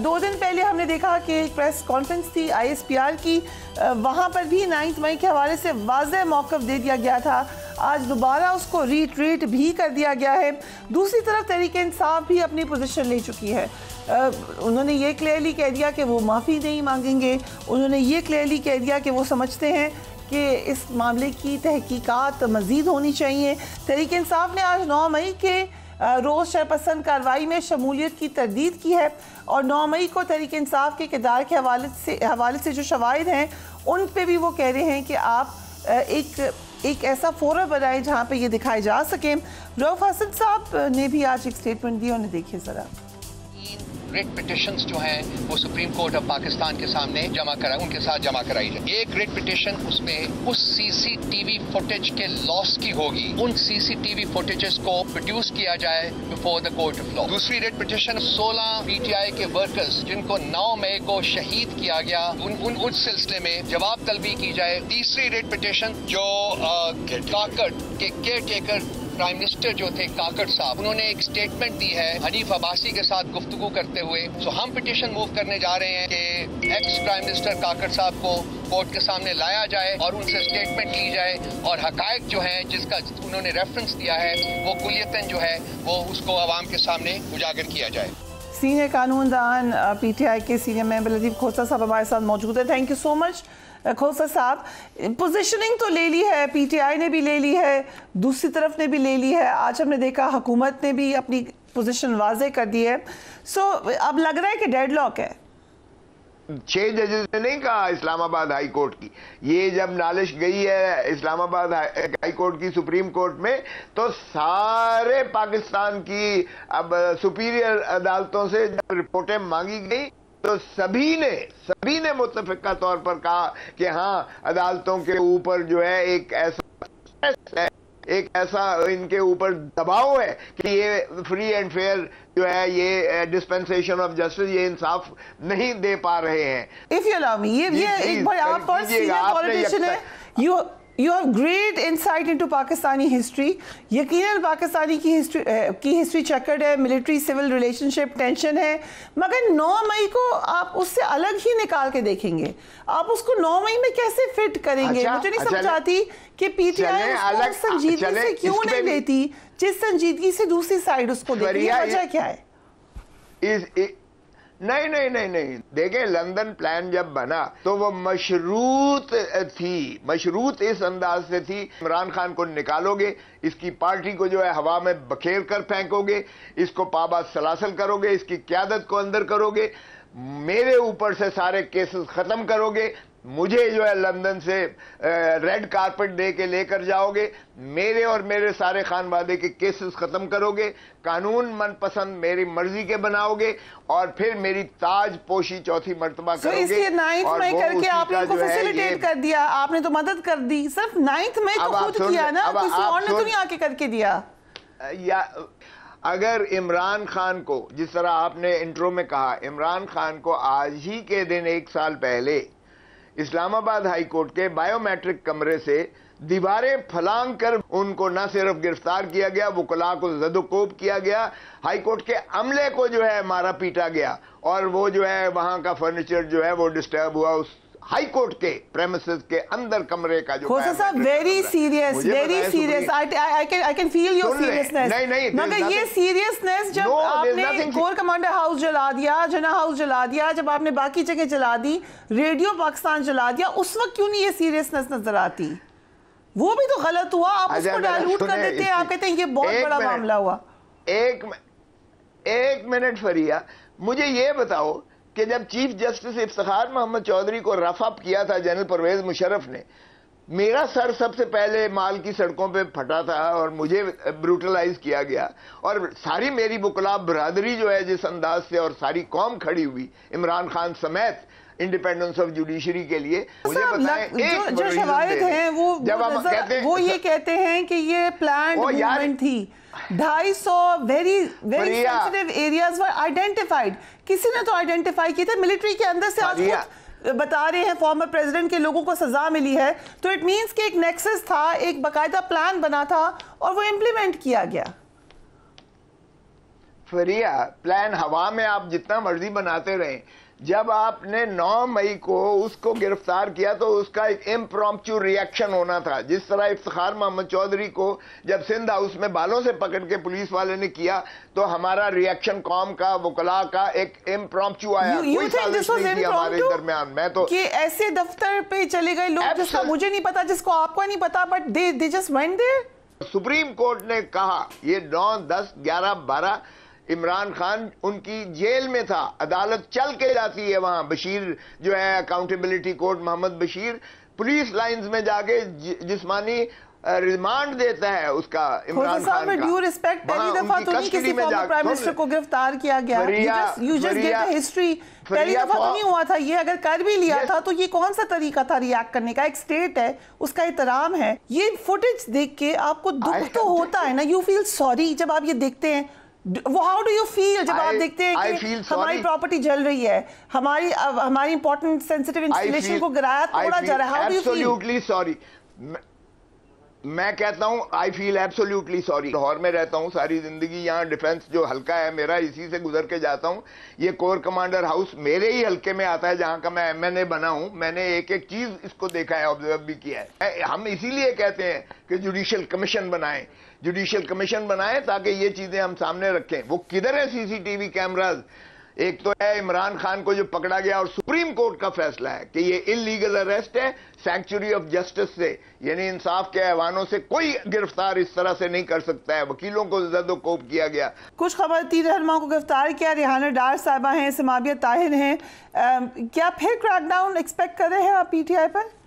2 دن پہلے ہم نے دیکھا کہ ایک پریس کانفرنس تھی ISPR کی, وہاں پر بھی 9 مئی کے حوالے سے واضح موقف دے دیا گیا تھا. آج دوبارہ اس کو ریٹریٹ بھی کر دیا گیا ہے. دوسری طرف تحریک انصاف بھی اپنی پوزیشن لے چکی ہے. انہوں نے یہ کلیئرلی کہہ دیا کہ وہ معافی نہیں مانگیں گے. انہوں نے یہ کلیئرلی کہہ دیا کہ وہ سمجھتے ہیں کہ اس معاملے کی تحقیقات مزید ہونی چاہیے. تحریک انصاف نے آج 9 مئی کے روز شرپسند کارروائی میں شمولیت کی تردید کی ہے اور 9 مئی کو تحریک انصاف کے کردار کے حوالے سے جو شواہد ہیں ان پہ بھی وہ کہہ رہے ہیں کہ آپ ایک ایسا فورم بنائیں جہاں پہ یہ دکھائے جا سکیں. رؤف حسن صاحب نے بھی آج ایک سٹیٹمنٹ دی, انہیں دیکھیے ذرا. ریٹ پٹیشنز جو ہیں وہ سپریم کورٹ آف پاکستان کے سامنے ان کے ساتھ جمع کرائی جائے. ایک ریٹ پٹیشن اس میں اس CCTV فوٹیج کے لاس کی ہوگی, ان CCTV فوٹیجز کو پروڈیوس کیا جائے before the court of law. دوسری ریٹ پٹیشن 16 PTI کے ورکرز جن کو 9 مئی کو شہید کیا گیا ان سلسلے میں جواب طلبی کی جائے. تیسری ریٹ پٹیشن جو کاکڑ کے کیئر ٹیکر پرائم منسٹر جو تھے کاکڑ صاحب, انہوں نے ایک سٹیٹمنٹ دی ہے حنیف عباسی کے ساتھ گفتگو کرتے ہوئے. ہم پٹیشن موو کرنے جا رہے ہیں کہ ایکس پرائم منسٹر کاکڑ صاحب کو کورٹ کے سامنے لایا جائے اور ان سے سٹیٹمنٹ لی جائے اور حقائق جو ہیں جس کا انہوں نے ریفرنس دیا ہے وہ کلیتاً جو ہے وہ اس کو عوام کے سامنے اجاگر کیا جائے. سینئر قانون دان PTI کے سینئر ممبر لطیف کھوسہ صاحب ہمارے ساتھ موجود ہے. تھینک یو سو مچ کھوسہ صاحب. پوزیشننگ تو لے لی ہے, PTI نے بھی لے لی ہے, دوسری طرف نے بھی لے لی ہے, آج ہم نے دیکھا حکومت نے بھی اپنی پوزیشن واضح کر دی ہے. سو اب لگ رہا ہے کہ ڈیڈ لاک ہے. 6 ججز نے نہیں کہا اسلام آباد ہائی کورٹ کی, یہ جب نالش گئی ہے اسلام آباد ہائی کورٹ کی سپریم کورٹ میں تو سارے پاکستان کی اب سپیریئر عدالتوں سے جب رپورٹیں مانگی گئی تو سبھی نے متفقہ طور پر کہا کہ ہاں عدالتوں کے اوپر جو ہے ایک ایسا ان کے اوپر دباؤ ہے کہ یہ فری اینڈ فیئر جو ہے یہ ڈسپنسیشن آف جسٹس یہ انصاف نہیں دے پا رہے ہیں. If you allow me, یہ ایک بڑا آپ پر سینئر پولیٹیشن ہے, You have great insight into Pakistani history. یقیناً پاکستانی کی ہسٹری چیکرڈ ہے, ملٹری سول ریلیشنشپ ٹینشن ہے, مگر 9 مئی کو آپ اس سے الگ ہی نکال کے دیکھیں گے. آپ اس کو 9 مئی میں کیسے فٹ کریں گے؟ مجھے نہیں سمجھ آتی کہ PTI اس کو سنجیدگی سے کیوں نہیں لیتی جس سنجیدگی سے دوسری سائیڈ اس کو دیکھتی ہے. وجہ کیا ہے؟ نہیں دیکھیں, لندن پلان جب بنا تو وہ مشروط تھی, مشروط اس انداز سے تھی عمران خان کو نکالو گے, اس کی پارٹی کو جو ہے ہوا میں بکھیر کر پھینکو گے, اس کو پابند سلاسل کرو گے, اس کی قیادت کو اندر کرو گے, میرے اوپر سے سارے کیسز ختم کرو گے, مجھے جو ہے لندن سے ریڈ کارپٹ دے کے لے کر جاؤ گے, میرے اور میرے سارے خانوادے کے کیسز ختم کرو گے, قانون من پسند میری مرضی کے بناؤ گے, اور پھر میری تاج پوشی چوتھی مرتبہ کرو گے. اس لیے 9 مئی کر کے آپ نے ان کو فیسیلیٹیٹ کر دیا, آپ نے تو مدد کر دی, صرف 9 مئی کو خود کیا نا, کسی اور نے تو نہیں آ کے کر کے دیا. اگر عمران خان کو, جس طرح آپ نے انٹرو میں کہا, عمران خان کو آج ہی کے دن 1 سال پہلے اسلام آباد ہائی کورٹ کے بائیو میٹرک کمرے سے دیواریں پھلانگ کر ان کو نہ صرف گرفتار کیا گیا, وکلاء کو زد و کوب کیا گیا, ہائی کورٹ کے عملے کو جو ہے مارا پیٹا گیا, اور وہ جو ہے وہاں کا فرنیچر جو ہے وہ ڈسٹرب ہوا اس ہائی کورٹ کے پریمیسز کے اندر کمرے کا جو کھوسہ صاحب very serious I can feel your seriousness. مگر یہ سیریسنس جب آپ نے کور کمانڈر ہاؤس جلا دیا, جنا ہاؤس جلا دیا, جب آپ نے باقی جگہ جلا دی, ریڈیو پاکستان جلا دیا, اس وقت کیوں نہیں یہ سیریسنس نظر آتی؟ وہ بھی تو غلط ہوا, آپ اس کو ڈائلوٹ کر دیتے ہیں, آپ کہتے ہیں یہ بہت بڑا معاملہ ہوا. ایک منٹ فریہ, مجھے یہ بتاؤ کہ جب چیف جسٹس افتخار محمد چودھری کو رف اپ کیا تھا جنرل پرویز مشرف نے, میرا سر سب سے پہلے مال کی سڑکوں پہ پھٹا تھا اور مجھے بروٹلائز کیا گیا، اور ساری میری وکلا برادری جو ہے جس انداز سے اور ساری قوم کھڑی ہوئی عمران خان سمیت انڈیپینڈنس آف جوڈیشری کے لیے، مجھے بتائیں جو شواہد ہیں وہ یہ کہتے ہیں کہ یہ پلانڈ موومنٹ تھی. 250 ویری سینسٹیو ایریاز ور آئیڈینٹیفائڈ. کسی نے تو آئیڈینٹیفائی کی تھے ملٹری کے اندر سے. آج خود بتا رہے ہیں فارمر پریزیڈنٹ کے لوگوں کو سزا ملی ہے، تو اٹ مینس کہ ایک نیکسس تھا، ایک باقاعدہ پلان بنا تھا اور وہ امپلیمنٹ کیا گیا. فریہ پلان ہوا میں آپ جتنا مرضی بناتے رہیں، جب آپ نے 9 مئی کو اس کو گرفتار کیا تو اس کا ایک امپرومپچو ریئیکشن ہونا تھا. جس طرح افتخار محمد چودھری کو جب سندھ ہاؤس میں بالوں سے پکڑ کے پولیس والے نے کیا تو ہمارا ریئیکشن قوم کا وکلا کا ایک امپرومپچو آیا. کوئی سازش نہیں تھی ہمارے درمیان. میں تو کہ ایسے دفتر پہ چلے گئے لوگ جس کو مجھے نہیں پتا، جس کو آپ کو نہیں پتا، but they just went there. Supreme court نے کہا یہ 9 10 11 12 عمران خان ان کی جیل میں تھا، عدالت چل کے جاتی ہے وہاں. بشیر جو ہے اکاؤنٹیبلٹی کورٹ محمد بشیر پولیس لائنز میں جا کے جسمانی ریمانڈ دیتا ہے اس کا عمران خان کا. ڈیو ریسپیکٹ پہلی دفعہ تو نہیں کسی فارمر پرائم منسٹر کو گرفتار کیا گیا. You just get the history. پہلی دفعہ تو نہیں ہوا تھا یہ. اگر کر بھی لیا تھا تو یہ کون سا طریقہ تھا ریاکٹ کرنے کا؟ ایک سٹیٹ ہے، اس کا احترام ہے. یہ فوٹیج دیکھ کے آپ کو دکھ تو ہوتا ہے نا. یو فیل سوری جب آپ یہ دیکھتے ہیں. ہاؤ ڈو یو فیل جب آپ دیکھتے ہیں کہ ہماری پراپرٹی جل رہی ہے، ہماری امپورٹنٹ سینسٹیو انسٹالیشن کو گرایا توڑا جا رہا ہے؟ How do you feel? Absolutely sorry. میں کہتا ہوں I feel absolutely sorry. Lahore میں رہتا ہوں ساری زندگی، یہاں ڈیفنس جو حلقہ ہے میرا اسی سے گزر کے جاتا ہوں. یہ کور کمانڈر ہاؤس میرے ہی حلقے میں آتا ہے جہاں کا میں MNA بنا ہوں. میں نے ایک ایک چیز اس کو دیکھا ہے، آبزرو بھی کیا ہے. ہم اسی لیے کہتے ہیں کہ جوڈیشل کمیشن بنائیں، جوڈیشل کمیشن بنائیں تاکہ یہ چیزیں ہم سامنے رکھیں. وہ کدھر ہے CCTV کیمراز؟ ایک تو ہے عمران خان کو جو پکڑا گیا اور سپریم کورٹ کا فیصلہ ہے کہ یہ انلیگل اریسٹ ہے سینکچوری آف جسٹس سے، یعنی انصاف کے ایوانوں سے کوئی گرفتار اس طرح سے نہیں کر سکتا ہے. وکیلوں کو زد و کوب کیا گیا. کچھ خواتین رہنما کو گرفتار کیا. ریحانہ ڈار صاحبہ ہیں، سمابیہ طاہر ہیں. کیا پھر کریک ڈاؤن ایکسپیکٹ کر رہے ہیں آپ PTI پر؟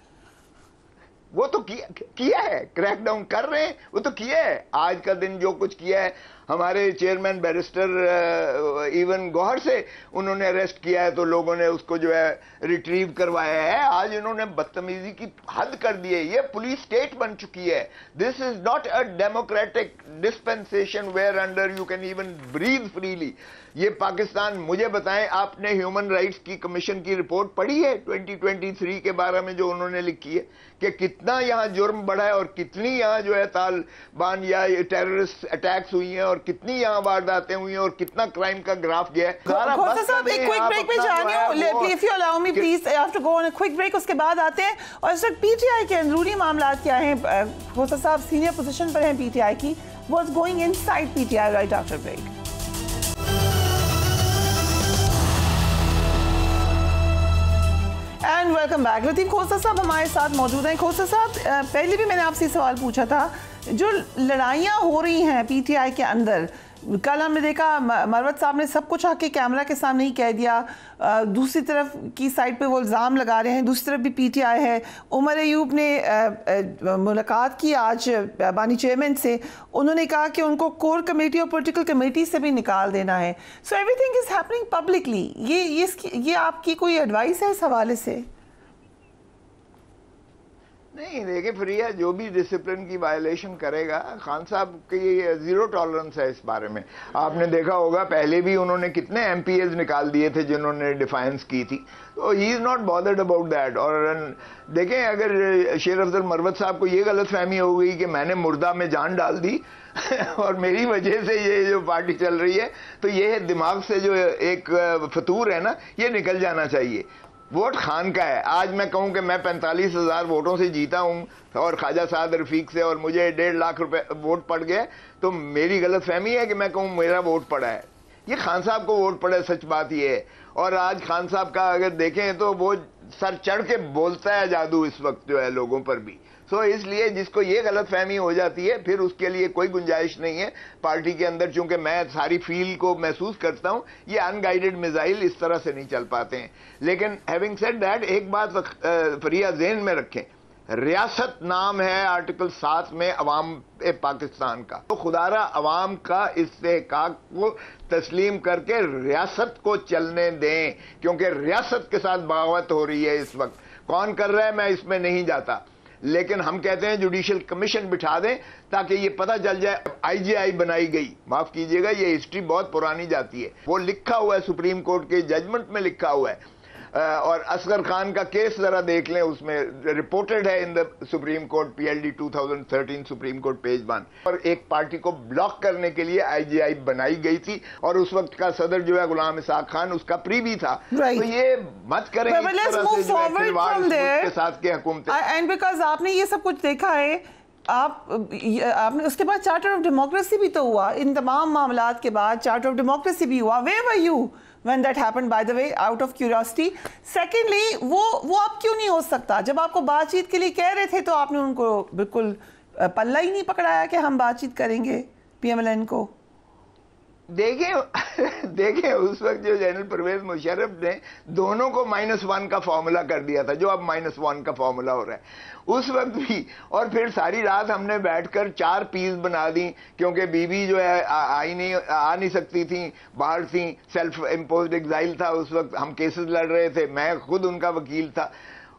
وہ تو کیا ہے، کریک ڈاؤن کر رہے ہیں، وہ تو کیا ہے. آج کا دن جو کچھ کیا ہے ہمارے چیئرمین بیرسٹر ایون گوہر سے انہوں نے اریسٹ کیا ہے تو لوگوں نے اس کو جو ہے ریٹریو کروایا ہے. آج انہوں نے بدتمیزی کی حد کر دی ہے. یہ پولیس اسٹیٹ بن چکی ہے. This is not a democratic dispensation where under you can even breathe freely. یہ پاکستان، مجھے بتائیں آپ نے ہیومن رائٹس کی کمیشن کی رپورٹ پڑھی ہے 2023 کے بارے میں جو انہوں نے لکھی ہے کہ کتنا یہاں جرم بڑھا ہے اور کتنی یہاں جو ہے طالبان یا ٹیررسٹ اٹیکس ہوئی ہیں اور کتنی یہاں وارداتیں ہوئی ہیں اور کتنا کرائم کا گراف گیا ہے. کھوسا صاحب ایک کوئک بریک پہ جانی ہوں، if you allow me please I have to go on a quick break. اس کے بعد آتے ہیں اور اس وقت PTI کے اندرونی معاملات کیا ہیں. کھوسا صاحب سینئر پوزیشن پر ہیں PTI کی. What's going inside PTI right after break. And welcome back. Latif Khosa صاحب ہمارے ساتھ موجود ہیں. کھوسا صاحب پہلے بھی میں نے آپ سے سوال پوچھا تھا، جو لڑائیاں ہو رہی ہیں PTI کے اندر، کل ہم نے دیکھا مروت صاحب نے سب کچھ آ کے کیمرہ کے سامنے ہی کہہ دیا. دوسری طرف کی سائڈ پہ وہ الزام لگا رہے ہیں، دوسری طرف بھی PTI ہے. عمر ایوب نے ملاقات کی آج بانی چیئرمین سے. انہوں نے کہا کہ ان کو کور کمیٹی اور پولیٹیکل کمیٹی سے بھی نکال دینا ہے. So every thing is happening publicly. یہ آپ کی کوئی ایڈوائس ہے اس حوالے سے؟ نہیں دیکھیں فریہ، جو بھی ڈسپلن کی وائلیشن کرے گا خان صاحب کی زیرو ٹالرنس ہے اس بارے میں. آپ نے دیکھا ہوگا پہلے بھی انہوں نے کتنے MPAs نکال دیے تھے جنہوں نے ڈیفائنس کی تھی. تو he is not bothered about that. اور دیکھیں اگر شیر افضل مروت صاحب کو یہ غلط فہمی ہو گئی کہ میں نے مردہ میں جان ڈال دی اور میری وجہ سے یہ جو پارٹی چل رہی ہے، تو یہ دماغ سے جو ایک فطور ہے نا یہ نکل جانا چاہیے. ووٹ خان کا ہے. آج میں کہوں کہ میں 45,000 ووٹوں سے جیتا ہوں اور خواجہ سعد رفیق سے، اور مجھے 1.5 لاکھ روپے ووٹ پڑ گئے، تو میری غلط فہمی ہے کہ میں کہوں میرا ووٹ پڑا ہے. یہ خان صاحب کو ووٹ پڑا ہے، سچ بات یہ ہے. اور آج خان صاحب کا اگر دیکھیں تو وہ سر چڑھ کے بولتا ہے جادو اس وقت جو ہے لوگوں پر بھی. سو اس لیے جس کو یہ غلط فہمی ہو جاتی ہے پھر اس کے لیے کوئی گنجائش نہیں ہے پارٹی کے اندر. چونکہ میں ساری فیل کو محسوس کرتا ہوں، یہ ان گائیڈڈ میزائل اس طرح سے نہیں چل پاتے ہیں. لیکن ہیونگ سیڈ دیٹ، ایک بات فریہ ذہن میں رکھیں ریاست نام ہے آرٹیکل 7 میں عوام پاکستان کا، تو خدارہ عوام کا استحقاق کو تسلیم کر کے ریاست کو چلنے دیں، کیونکہ ریاست کے ساتھ بغاوت ہو رہی ہے اس وقت. کون کر رہا ہے میں اس میں نہیں جاتا، لیکن ہم کہتے ہیں جوڈیشل کمیشن بٹھا دیں تاکہ یہ پتہ چل جائے. آئی جی آئی بنائی گئی، معاف کیجئے گا یہ ہسٹری بہت پرانی جاتی ہے، وہ لکھا ہوا ہے سپریم کورٹ کے ججمنٹ میں لکھا ہوا ہے. اور اصغر خان کا کیس ذرا دیکھ لیں، اس میں رپورٹڈ ہے in the supreme court PLD 2013 supreme court page 1. اور ایک پارٹی کو بلاک کرنے کے لیے آئی جی آئی بنائی گئی تھی، اور اس وقت کا صدر جو ہے غلام اسحاق خان اس کا پریوی تھا. تو یہ مت کریں اس طرح سے جو ہے کھلواڑ کے ساتھ کے حکومت. اینڈ بیکاز آپ نے یہ سب کچھ دیکھا ہے، آپ نے اس کے بعد چارٹر آف ڈیموکریسی بھی تو ہوا، ان تمام معاملات کے بعد چارٹر آف ڈیموکریسی بھی ہوا. Where were you when that happened, by the way, out of curiosity? Secondly, وہ اب کیوں نہیں ہو سکتا؟ جب آپ کو بات چیت کے لیے کہہ رہے تھے تو آپ نے ان کو بالکل پلہ ہی نہیں پکڑایا کہ ہم بات چیت کریں گے PMLN کو. دیکھیں اس وقت جو جنرل پرویز مشرف نے دونوں کو -1 کا فارمولا کر دیا تھا، جو اب -1 کا فارمولا ہو رہا ہے اس وقت بھی. اور پھر ساری رات ہم نے بیٹھ کر 4 پیس بنا دی، کیونکہ بی جو ہے آ نہیں سکتی تھیں، باہر تھیں، سیلف امپوزڈ ایگزائل تھا اس وقت، ہم کیسز لڑ رہے تھے، میں خود ان کا وکیل تھا.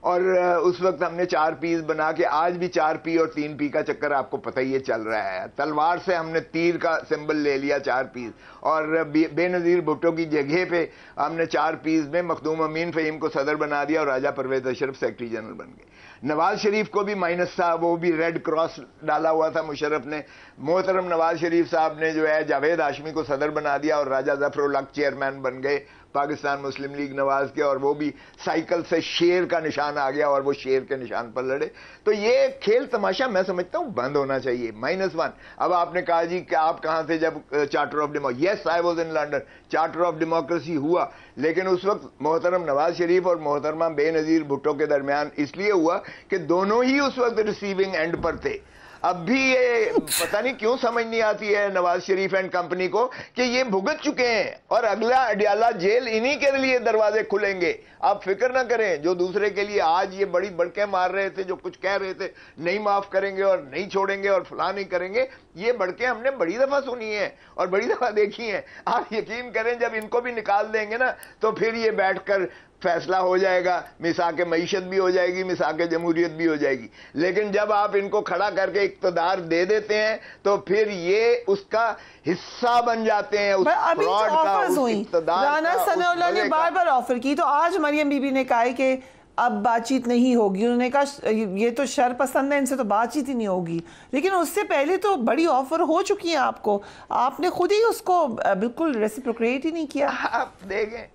اور اس وقت ہم نے 4 پیس بنا کے، آج بھی 4 پی اور 3 پی کا چکر آپ کو پتہ ہی چل رہا ہے. تلوار سے ہم نے تیر کا سمبل لے لیا 4 پیس، اور بے نظیر بھٹو کی جگہ پہ ہم نے 4 پیس میں مخدوم امین فہیم کو صدر بنا دیا اور راجہ پرویز اشرف سیکرٹری جنرل بن گئے. نواز شریف کو بھی مائنس تھا، وہ بھی ریڈ کراس ڈالا ہوا تھا مشرف نے. محترم نواز شریف صاحب نے جو ہے جاوید ہاشمی کو صدر بنا دیا اور راجہ ظفر الحق چیئرمین بن گئے پاکستان مسلم لیگ نواز کے، اور وہ بھی سائیکل سے شیر کا نشان آ گیا اور وہ شیر کے نشان پر لڑے. تو یہ کھیل تماشا میں سمجھتا ہوں بند ہونا چاہیے. -1. اب آپ نے کہا جی کہ آپ کہاں تھے جب charter of democracy? Yes I was in London. Charter of democracy ہوا، لیکن اس وقت محترم نواز شریف اور محترمہ بے نظیر بھٹو کے درمیان اس لیے ہوا کہ دونوں ہی اس وقت ریسیونگ اینڈ پر تھے. اب بھی یہ پتہ نہیں کیوں سمجھ نہیں آتی ہے نواز شریف اینڈ کمپنی کو کہ یہ بھگت چکے ہیں اور اگلا اڈیالہ جیل انہی کے لیے دروازے کھلیں گے. آپ فکر نہ کریں، جو دوسرے کے لیے آج یہ بڑی بڑکیں مار رہے تھے، جو کچھ کہہ رہے تھے نہیں معاف کریں گے اور نہیں چھوڑیں گے اور فلاں نہیں کریں گے، یہ بڑکیں ہم نے بڑی دفعہ سنی ہیں اور بڑی دفعہ دیکھی ہیں. آپ یقین کریں جب ان کو بھی نکال دیں گے نا تو پھر یہ بیٹھ کر فیصلہ ہو جائے گا، میثاق معیشت بھی ہو جائے گی، میثاق جمہوریت بھی ہو جائے گی. لیکن جب آپ ان کو کھڑا کر کے اقتدار دے دیتے ہیں تو پھر یہ اس کا حصہ بن جاتے ہیں، اس فراڈ کا، اس اقتدار کا. رانا ثناء اللہ نے بار بار آفر کی، تو آج مریم بی بی نے کہا کہ اب بات چیت نہیں ہوگی. انہوں نے کہا یہ تو شر پسند ہے، ان سے تو بات چیت ہی نہیں ہوگی. لیکن اس سے پہلے تو بڑی آفر ہو چکی ہیں آپ کو، آپ نے خود ہی اس کو بالکل ریسیپروکیٹ ہی نہیں کیا. آپ دیکھیں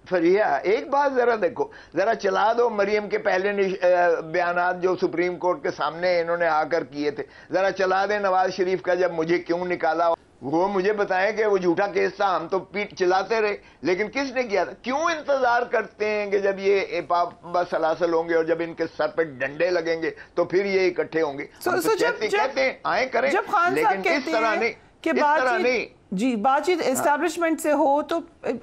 فریہ، ایک بات ذرا دیکھو، ذرا چلا دو مریم کے پہلے بیانات جو سپریم کورٹ کے سامنے انہوں نے آ کر کیے تھے، ذرا چلا دیں. نواز شریف کا جب مجھے کیوں نکالا، وہ مجھے بتائیں کہ وہ جھوٹا کیس تھا، ہم تو پیٹ چلاتے رہے، لیکن کس نے کیا تھا؟ کیوں انتظار کرتے ہیں کہ جب یہ سلاسل ہوں گے اور جب ان کے سر پہ ڈنڈے لگیں گے تو پھر یہ اکٹھے ہوں گے؟ کہتے ہیں آئیں کریں، لیکن اس طرح نہیں، اس طرح نہیں. جی بات چیت اسٹیبلشمنٹ سے ہو تو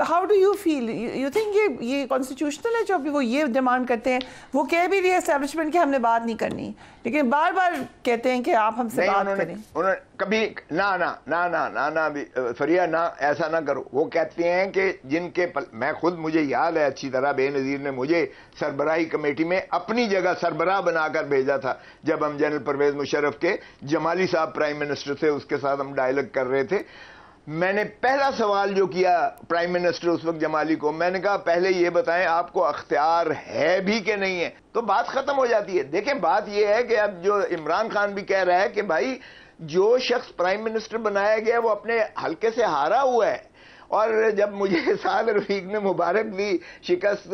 how do you feel? You think یہ کانسٹیٹیوشنل ہے جو ابھی وہ یہ ڈیمانڈ کرتے ہیں؟ وہ کہہ بھی رہی ہے اسٹیبلشمنٹ کہ ہم نے بات نہیں کرنی، لیکن بار بار کہتے ہیں کہ آپ ہم سے بات کریں. انہوں نے کبھی نہ فریہ نہ ایسا نہ کرو. وہ کہتے ہیں کہ جن کے میں خود مجھے یاد ہے اچھی طرح، بے نظیر نے مجھے سربراہی کمیٹی میں اپنی جگہ سربراہ بنا کر بھیجا تھا جب ہم جنرل پرویز مشرف کے جمالی صاحب پرائم منسٹر تھے، اس کے ساتھ ہم ڈائلاگ کر رہے تھے. میں نے پہلا سوال جو کیا پرائم منسٹر اس وقت جمالی کو، میں نے کہا پہلے یہ بتائیں آپ کو اختیار ہے بھی کہ نہیں ہے، تو بات ختم ہو جاتی ہے. دیکھیں بات یہ ہے کہ اب جو عمران خان بھی کہہ رہا ہے کہ بھائی جو شخص پرائم منسٹر بنایا گیا وہ اپنے حلقے سے ہارا ہوا ہے. اور جب مجھے سعد رفیق نے مبارک دی شکست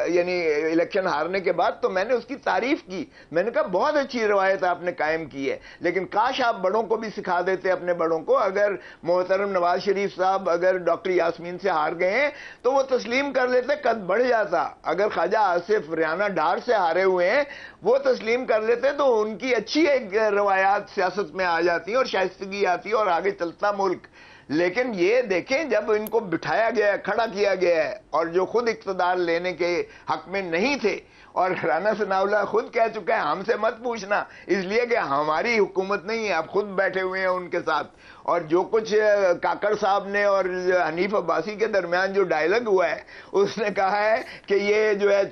یعنی الیکشن ہارنے کے بعد، تو میں نے اس کی تعریف کی. میں نے کہا بہت اچھی روایت آپ نے قائم کی ہے، لیکن کاش آپ بڑوں کو بھی سکھا دیتے، اپنے بڑوں کو. اگر محترم نواز شریف صاحب اگر ڈاکٹر یاسمین سے ہار گئے ہیں تو وہ تسلیم کر لیتے، قد بڑھ جاتا. اگر خواجہ آصف ریانہ ڈار سے ہارے ہوئے ہیں وہ تسلیم کر لیتے تو ان کی اچھی ایک روایات سیاست میں آ جاتی اور شائستگی آتی اور آگے چلتا ملک. لیکن یہ دیکھیں جب ان کو بٹھایا گیا ہے, کھڑا کیا گیا ہے, اور جو خود اقتدار لینے کے حق میں نہیں تھے, اور رانا ثناء اللہ خود کہہ چکا ہے ہم سے مت پوچھنا, اس لیے کہ ہماری حکومت نہیں ہے, آپ خود بیٹھے ہوئے ہیں ان کے ساتھ. اور جو کچھ کاکڑ صاحب نے اور حنیف عباسی کے درمیان جو ڈائلاگ ہوا ہے, اس نے کہا ہے کہ یہ جو ہے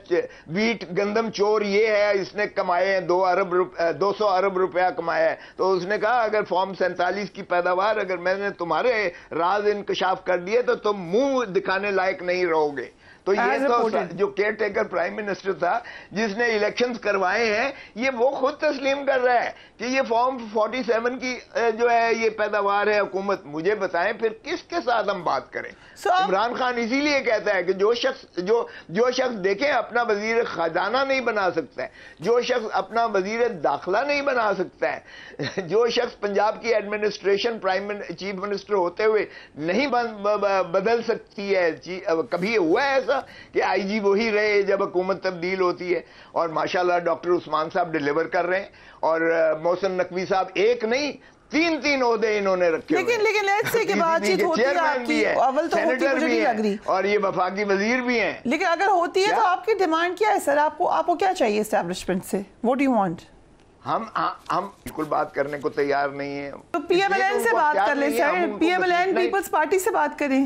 ویٹ گندم چور یہ ہے, اس نے کمائے ہیں 200 ارب روپیہ کمایا ہے. تو اس نے کہا اگر فارم 47 کی پیداوار اگر میں نے تمہارے راز انکشاف کر دیے تو تم منہ دکھانے لائق نہیں رہو گے. تو یہ تو جو کیئر ٹیکر پرائم منسٹر تھا جس نے الیکشنز کروائے ہیں, یہ وہ خود تسلیم کر رہا ہے کہ یہ فارم 47 کی جو ہے یہ پیداوار ہے حکومت. مجھے بتائیں پھر کس کے ساتھ ہم بات کریں؟ عمران خان اسی لیے کہتا ہے کہ جو شخص دیکھیں اپنا وزیر خزانہ نہیں بنا سکتا ہے, جو شخص اپنا وزیر داخلہ نہیں بنا سکتا ہے, جو شخص پنجاب کی ایڈمنسٹریشن چیف منسٹر ہوتے ہوئے نہیں بدل سکتی ہے. کبھی ہوا ہے ایسا کہ آئی جی وہی رہے جب حکومت تبدیل ہوتی ہے؟ اور ماشاءاللہ ڈاکٹر عثمان صاحب ڈیلیور کر رہے ہیں, اور محسن نقوی صاحب ایک نہیں 3 عہدے انہوں نے رکھے ہوئے. لیکن لیٹس سے کہ بات چیت ہوتی ہے آپ کی, اول تو ہوتی مجھے نہیں لگ رہی, اور یہ وفاقی وزیر بھی ہیں. لیکن اگر ہوتی ہے تو آپ کی ڈیمانڈ کیا ہے سر؟ آپ کو کیا چاہیے اسٹیبلشمنٹ سے؟ What do you want? ہم بالکل بات کرنے کو تیار نہیں ہیں. تو پی ایم ایل این سے بات کر لیں sir, P M L N Peoples Party سے بات کریں.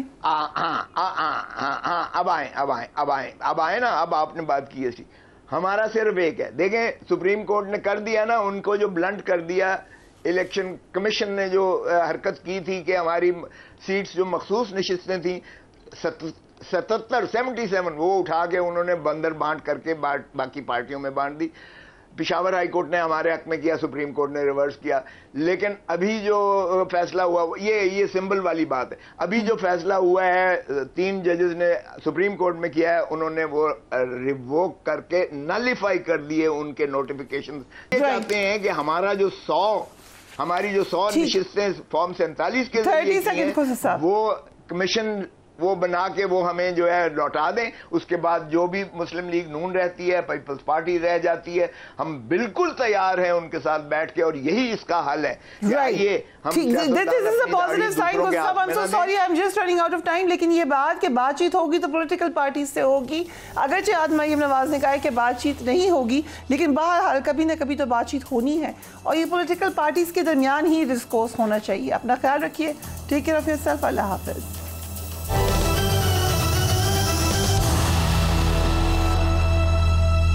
اب آئیں نا, اب آپ نے بات کی ایسی. ہمارا صرف ایک ہے, دیکھیں سپریم کورٹ نے کر دیا نا, ان کو جو بلنٹ کر دیا الیکشن کمیشن نے, جو حرکت کی تھی کہ ہماری سیٹس جو مخصوص نشستیں تھیں 77 وہ اٹھا کے انہوں نے بندر بانٹ کر کے باقی پارٹیوں میں بانٹ دی. پشاور ہائی کورٹ نے ہمارے حق میں کیا, سپریم کورٹ نے ریورس کیا. لیکن ابھی جو فیصلہ ہوا, یہ سمبل والی بات ہے, ابھی جو فیصلہ ہوا ہے 3 ججز نے سپریم کورٹ میں کیا ہے, انہوں نے وہ ریووک کر کے نلیفائی کر دیے ان کے نوٹیفیکیشن. یہ چاہتے ہیں کہ ہماری جو 100 نشستیں فارم 47 کے ذریعے وہ کمیشن وہ بنا کے وہ ہمیں جو ہے لوٹا دیں. اس کے بعد جو بھی مسلم لیگ نون رہتی ہے, پیپلز پارٹی رہ جاتی ہے, ہم بالکل تیار ہیں ان کے ساتھ بیٹھ کے, اور یہی اس کا حل ہے. لیکن یہ بات کہ بات چیت ہوگی تو پولیٹیکل پارٹی سے ہوگی, اگرچہ آج مریم نواز نے کہا ہے کہ بات چیت نہیں ہوگی, لیکن بہرحال کبھی نہ کبھی تو بات چیت ہونی ہے, اور یہ پولیٹیکل پارٹیز کے درمیان ہی ڈسکورس ہونا چاہیے. اپنا خیال رکھیے, take care of yourself, اللہ حافظ.